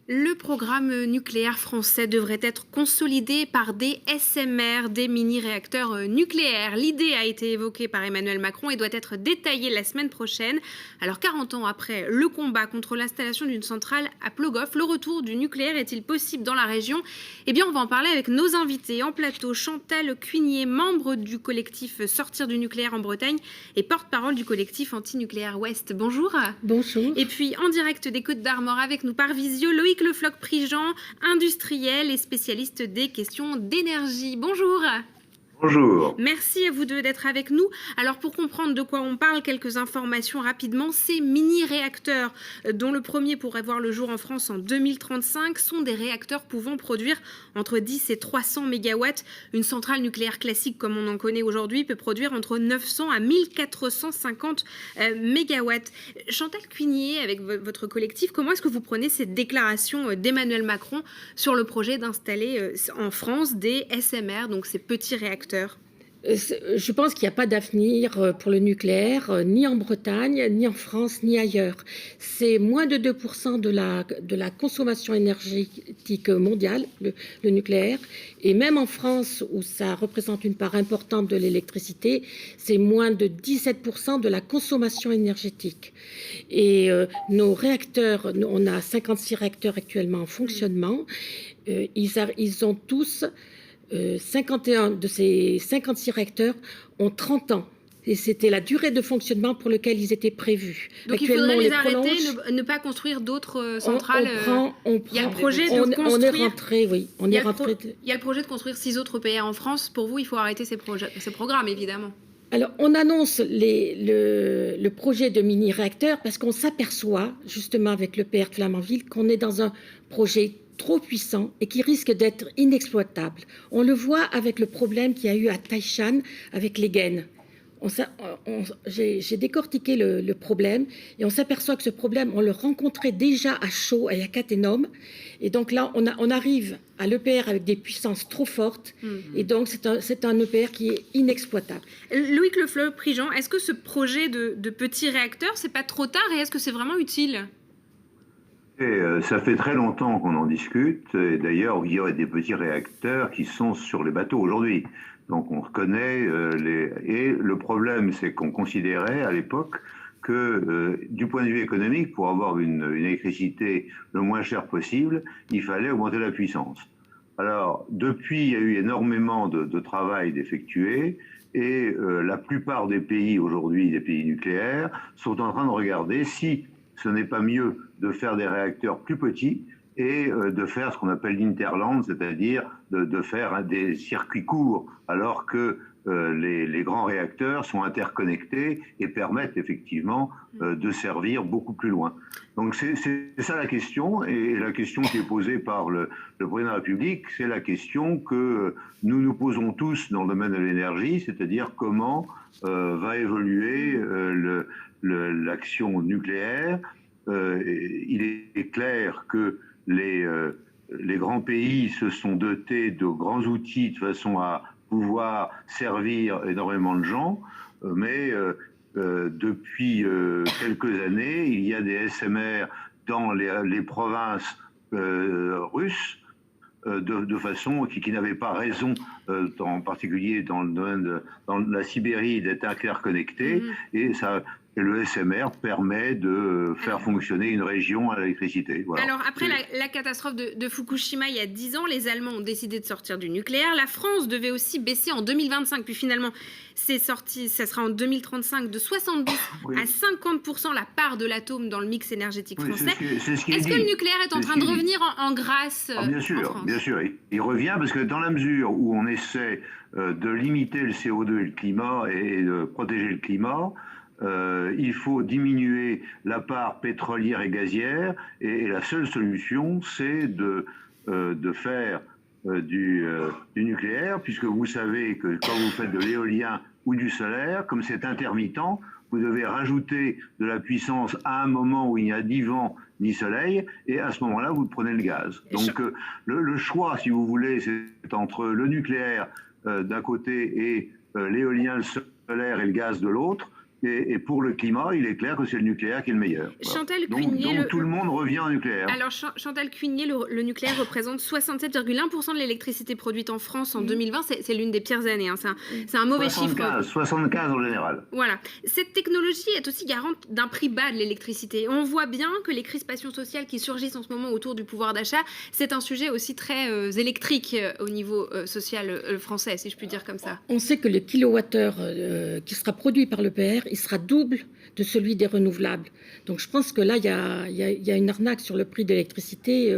Le programme nucléaire français devrait être consolidé par des SMR, des mini-réacteurs nucléaires. L'idée a été évoquée par Emmanuel Macron et doit être détaillée la semaine prochaine. Alors 40 ans après le combat contre l'installation d'une centrale à Plogoff, le retour du nucléaire est-il possible dans la région? Eh bien on va en parler avec nos invités en plateau. Chantal Cuinier, membre du collectif Sortir du nucléaire en Bretagne et porte-parole du collectif Anti-Nucléaire Ouest. Bonjour. Bonjour. Et puis en direct des Côtes d'Armor avec nous par visio, Loïc Le Floch-Prigent, industriel et spécialiste des questions d'énergie. Bonjour. Bonjour. Merci à vous deux d'être avec nous. Alors pour comprendre de quoi on parle, quelques informations rapidement. Ces mini-réacteurs, dont le premier pourrait voir le jour en France en 2035, sont des réacteurs pouvant produire entre 10 et 300 mégawatts. Une centrale nucléaire classique comme on en connaît aujourd'hui peut produire entre 900 à 1450 mégawatts. Chantal Cuinier, avec votre collectif, comment est-ce que vous prenez cette déclaration d'Emmanuel Macron sur le projet d'installer en France des SMR, donc ces petits réacteurs? Je pense qu'il n'y a pas d'avenir pour le nucléaire, ni en Bretagne, ni en France, ni ailleurs. C'est moins de 2% de la consommation énergétique mondiale, le nucléaire. Et même en France, où ça représente une part importante de l'électricité, c'est moins de 17% de la consommation énergétique. Et nos réacteurs, on a 56 réacteurs actuellement en fonctionnement. Ils ont tous... 51 de ces 56 réacteurs ont 30 ans. Et c'était la durée de fonctionnement pour laquelle ils étaient prévus. Donc actuellement, il faudrait les arrêter, ne pas construire d'autres centrales. Il y a le projet de construire... On est rentré, oui. Il y a le projet de construire 6 autres EPR en France. Pour vous, il faut arrêter ces programmes, évidemment. Alors, on annonce le projet de mini-réacteur parce qu'on s'aperçoit, justement avec l'EPR de Flamanville, qu'on est dans un projet trop puissant et qui risque d'être inexploitable. On le voit avec le problème qu'il y a eu à Taishan avec les gaines. J'ai décortiqué le problème et on s'aperçoit que ce problème, on le rencontrait déjà à Chaux et à Cattenom. Et donc là, on arrive à l'EPR avec des puissances trop fortes. Et donc, c'est un EPR qui est inexploitable. Loïc Le Floch-Prigent, est-ce que ce projet de petits réacteurs, c'est pas trop tard et est-ce que c'est vraiment utile? Ça fait très longtemps qu'on en discute. Et d'ailleurs, il y a des petits réacteurs qui sont sur les bateaux aujourd'hui. Donc on reconnaît Et le problème, c'est qu'on considérait à l'époque que du point de vue économique, pour avoir une électricité le moins chère possible, il fallait augmenter la puissance. Alors, depuis, il y a eu énormément de travail d'effectuer et la plupart des pays aujourd'hui, des pays nucléaires, sont en train de regarder si ce n'est pas mieux de faire des réacteurs plus petits et de faire ce qu'on appelle l'interland, c'est-à-dire de faire des circuits courts, alors que les grands réacteurs sont interconnectés et permettent effectivement de servir beaucoup plus loin. Donc c'est ça la question, et la question qui est posée par le président de la République, c'est la question que nous nous posons tous dans le domaine de l'énergie, c'est-à-dire comment va évoluer l'action nucléaire. Il est clair que les grands pays se sont dotés de grands outils de façon à pouvoir servir énormément de gens, mais depuis quelques années, il y a des SMR dans les provinces russes de façon qui n'avait pas raison, en particulier dans le domaine dans la Sibérie, d'être interconnecté, et le SMR permet de faire fonctionner une région à l'électricité. Voilà. Alors, après la catastrophe de Fukushima, il y a 10 ans, les Allemands ont décidé de sortir du nucléaire. La France devait aussi baisser en 2025. Puis finalement, c'est sorti, ça sera en 2035, de 70 à 50% la part de l'atome dans le mix énergétique français. Est-ce que le nucléaire est en train de revenir en grâce bien sûr, en France? Bien sûr. Il revient parce que dans la mesure où on essaie de limiter le CO2 et le climat et de protéger le climat, il faut diminuer la part pétrolière et gazière, et la seule solution, c'est de faire du nucléaire, puisque vous savez que quand vous faites de l'éolien ou du solaire, comme c'est intermittent, vous devez rajouter de la puissance à un moment où il n'y a ni vent ni soleil, et à ce moment-là, vous prenez le gaz. Donc le choix, si vous voulez, c'est entre le nucléaire d'un côté et l'éolien, le solaire et le gaz de l'autre. Et pour le climat, il est clair que c'est le nucléaire qui est le meilleur. Voilà. Chantal Cuinier, donc tout le monde revient au nucléaire. Alors Chantal Cuinier, le nucléaire représente 67,1% de l'électricité produite en France en 2020. C'est l'une des pires années. Hein. C'est un mauvais chiffre. 75 en général. Voilà. Cette technologie est aussi garante d'un prix bas de l'électricité. On voit bien que les crispations sociales qui surgissent en ce moment autour du pouvoir d'achat, c'est un sujet aussi très électrique au niveau social français, si je puis dire comme ça. On sait que le kilowattheure qui sera produit par l'EPR, il sera double de celui des renouvelables. Donc je pense que là, il y a une arnaque sur le prix de l'électricité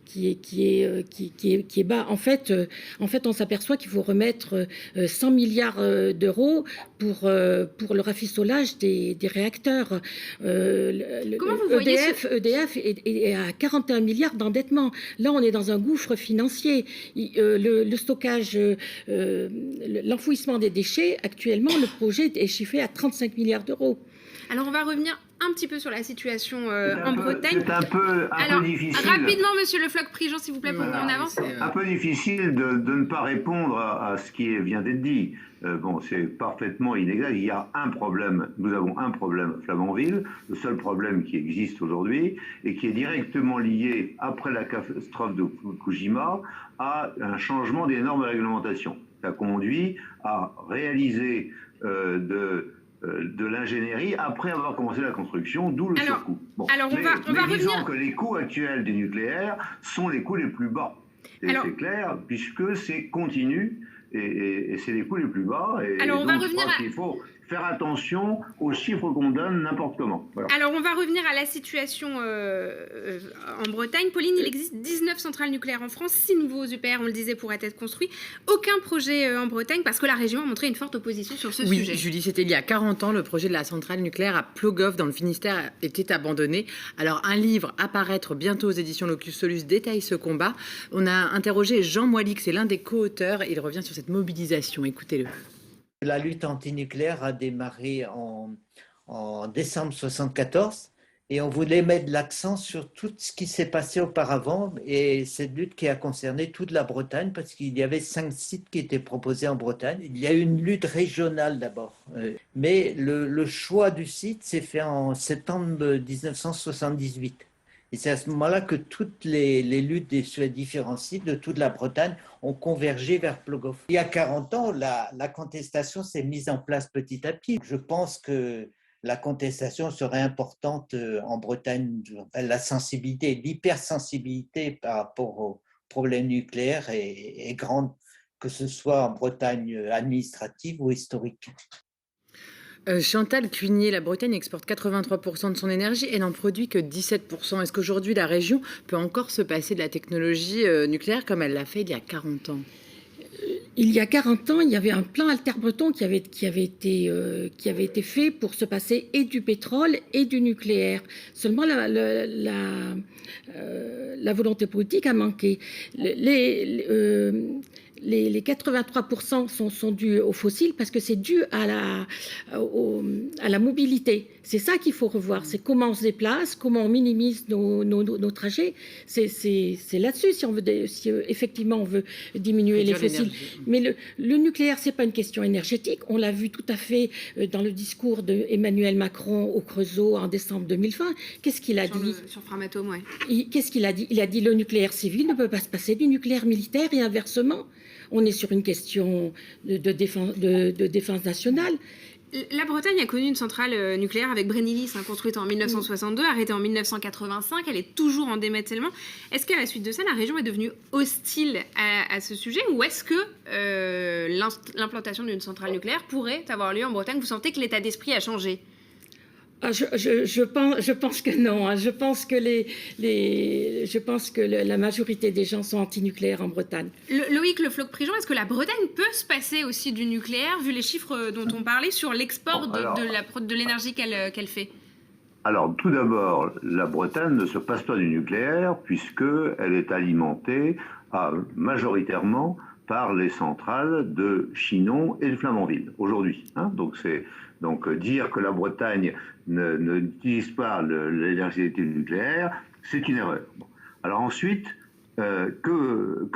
qui est bas. En fait, on s'aperçoit qu'il faut remettre 100 milliards d'euros pour le rafistolage des réacteurs. Comment vous voyez EDF est à 41 milliards d'endettement. Là, on est dans un gouffre financier. Le stockage, l'enfouissement des déchets, actuellement, le projet est chiffré à 35 milliards d'euros. Alors, on va revenir un petit peu sur la situation en Bretagne. C'est un peu difficile. Rapidement, monsieur Le Floch-Prigent, s'il vous plaît, pour qu'on avance. Un peu difficile de ne pas répondre à ce qui vient d'être dit. C'est parfaitement inexact. Il y a un problème. Nous avons un problème à Flamanville, le seul problème qui existe aujourd'hui, et qui est directement lié, après la catastrophe de Fukushima, à un changement des normes de réglementation. Ça conduit à réaliser de l'ingénierie après avoir commencé la construction, d'où le surcoût. Alors on va disons revenir que les coûts actuels du nucléaire sont les coûts les plus bas. C'est clair, puisque c'est continu et c'est les coûts les plus bas. Alors on va revenir il faut faire attention aux chiffres qu'on donne n'importe comment. Voilà. Alors on va revenir à la situation en Bretagne. Pauline, il existe 19 centrales nucléaires en France, 6 nouveaux EPR, on le disait, pourraient être construits. Aucun projet en Bretagne parce que la région a montré une forte opposition sur ce sujet. Oui, Julie, c'était il y a 40 ans, le projet de la centrale nucléaire à Plogoff dans le Finistère était abandonné. Alors un livre à paraître bientôt aux éditions Locus Solus détaille ce combat. On a interrogé Jean Moilic, c'est l'un des co-auteurs, il revient sur cette mobilisation, écoutez-le. La lutte antinucléaire a démarré en décembre 1974 et on voulait mettre l'accent sur tout ce qui s'est passé auparavant et cette lutte qui a concerné toute la Bretagne parce qu'il y avait 5 sites qui étaient proposés en Bretagne. Il y a eu une lutte régionale d'abord, mais le choix du site s'est fait en septembre 1978. Et c'est à ce moment-là que toutes les luttes sur les différents sites de toute la Bretagne ont convergé vers Plogoff. Il y a 40 ans, la contestation s'est mise en place petit à petit. Je pense que la contestation serait importante en Bretagne. La sensibilité, l'hypersensibilité par rapport aux problèmes nucléaires est grande, que ce soit en Bretagne administrative ou historique. Chantal Cuinier, la Bretagne exporte 83% de son énergie et n'en produit que 17%. Est-ce qu'aujourd'hui la région peut encore se passer de la technologie nucléaire comme elle l'a fait il y a 40 ans ? Il y a 40 ans, il y avait un plan Alter-Breton qui avait été fait pour se passer et du pétrole et du nucléaire. Seulement, la volonté politique a manqué. Les 83% sont dus aux fossiles parce que c'est dû à la mobilité. C'est ça qu'il faut revoir. C'est comment on se déplace, comment on minimise nos trajets. C'est là-dessus si effectivement on veut diminuer les fossiles. Mais le nucléaire, c'est pas une question énergétique. On l'a vu tout à fait dans le discours d'Emmanuel Macron au Creusot en décembre 2020. Qu'est-ce qu'il a dit sur Framatome, ouais. Qu'est-ce qu'il a dit ? Il a dit le nucléaire civil ne peut pas se passer du nucléaire militaire et inversement. On est sur une question de défense nationale. La Bretagne a connu une centrale nucléaire avec Brennilis, construite en 1962, arrêtée en 1985. Elle est toujours en démantèlement. Est-ce qu'à la suite de ça, la région est devenue hostile à ce sujet ou est-ce que l'implantation d'une centrale nucléaire pourrait avoir lieu en Bretagne ? Vous sentez que l'état d'esprit a changé ? Je pense que non. Je pense que la majorité des gens sont anti-nucléaires en Bretagne. Loïc Le Floch-Prigent, est-ce que la Bretagne peut se passer aussi du nucléaire, vu les chiffres dont on parlait sur l'export de l'énergie qu'elle fait ? Alors, tout d'abord, la Bretagne ne se passe pas du nucléaire puisqu'elle est alimentée majoritairement par les centrales de Chinon et de Flamanville, aujourd'hui. Donc, dire que la Bretagne n'utilise pas l'électricité nucléaire, c'est une erreur. Bon. Alors ensuite, que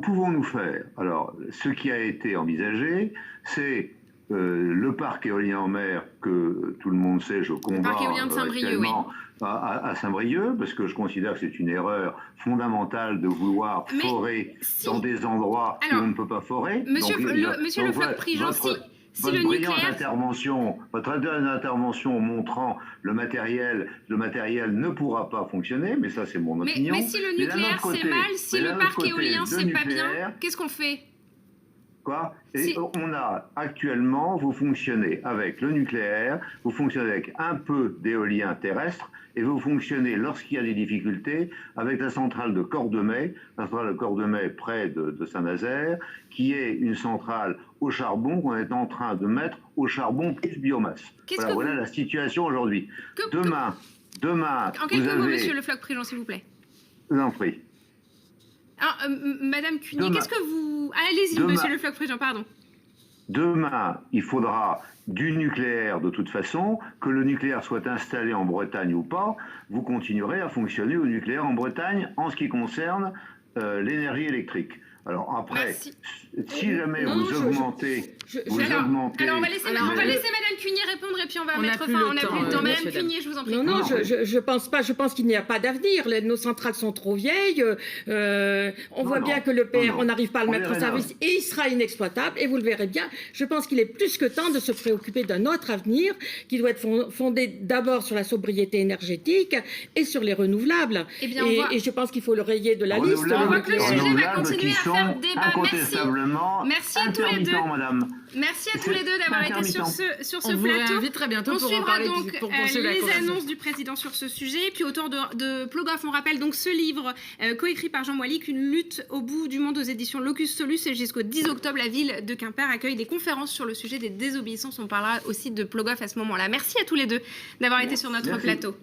pouvons-nous faire ? Alors, ce qui a été envisagé, c'est le parc éolien en mer, que tout le monde sait, je combats parc éolien de Saint-Brieuc, actuellement à Saint-Brieuc, parce que je considère que c'est une erreur fondamentale de vouloir forer dans des endroits où on ne peut pas forer. Monsieur Le Floch-Prigent, si le nucléaire... Votre intervention montrant le matériel ne pourra pas fonctionner, mais ça c'est mon opinion. Mais si le nucléaire c'est mal, si le parc éolien c'est pas bien, qu'est-ce qu'on fait? Quoi? Et on a actuellement, vous fonctionnez avec le nucléaire, vous fonctionnez avec un peu d'éolien terrestre, et vous fonctionnez, lorsqu'il y a des difficultés, avec la centrale de Cordemais, près de Saint-Nazaire, qui est une centrale au charbon qu'on est en train de mettre au charbon plus biomasse. Voilà la situation aujourd'hui. Demain, en quelques mots, monsieur Le Floch-Prigent, s'il vous plaît. Je vous en prie. Alors, Madame Cunier, qu'est-ce que vous... Allez-y, monsieur Le Floch-Prigent, pardon. Demain, il faudra du nucléaire de toute façon, que le nucléaire soit installé en Bretagne ou pas, vous continuerez à fonctionner au nucléaire en Bretagne en ce qui concerne l'énergie électrique. Alors après, si jamais vous augmentez... Alors on va laisser Madame Cunier répondre et puis on va mettre fin. On n'a plus le temps. Madame Cunier, je vous en prie. Non, je pense pas. Je pense qu'il n'y a pas d'avenir. Nos centrales sont trop vieilles. On voit bien que le PR, on n'arrive pas à le mettre en service et il sera inexploitable. Et vous le verrez bien. Je pense qu'il est plus que temps de se préoccuper d'un autre avenir qui doit être fondé d'abord sur la sobriété énergétique et sur les renouvelables. Et je pense qu'il faut le rayer de la liste. On voit que le sujet va continuer à faire débat. Merci à tous les deux. Madame. Merci à tous les deux d'avoir été sur ce plateau. On vous réinvite très bientôt pour en parler, donc pour poursuivre la conversation. les annonces du président sur ce sujet. Puis autour de Plogoff, on rappelle donc ce livre coécrit par Jean Moilic, Une lutte au bout du monde aux éditions Locus Solus. Et jusqu'au 10 octobre, la ville de Quimper accueille des conférences sur le sujet des désobéissances. On parlera aussi de Plogoff à ce moment-là. Merci à tous les deux d'avoir été sur notre plateau.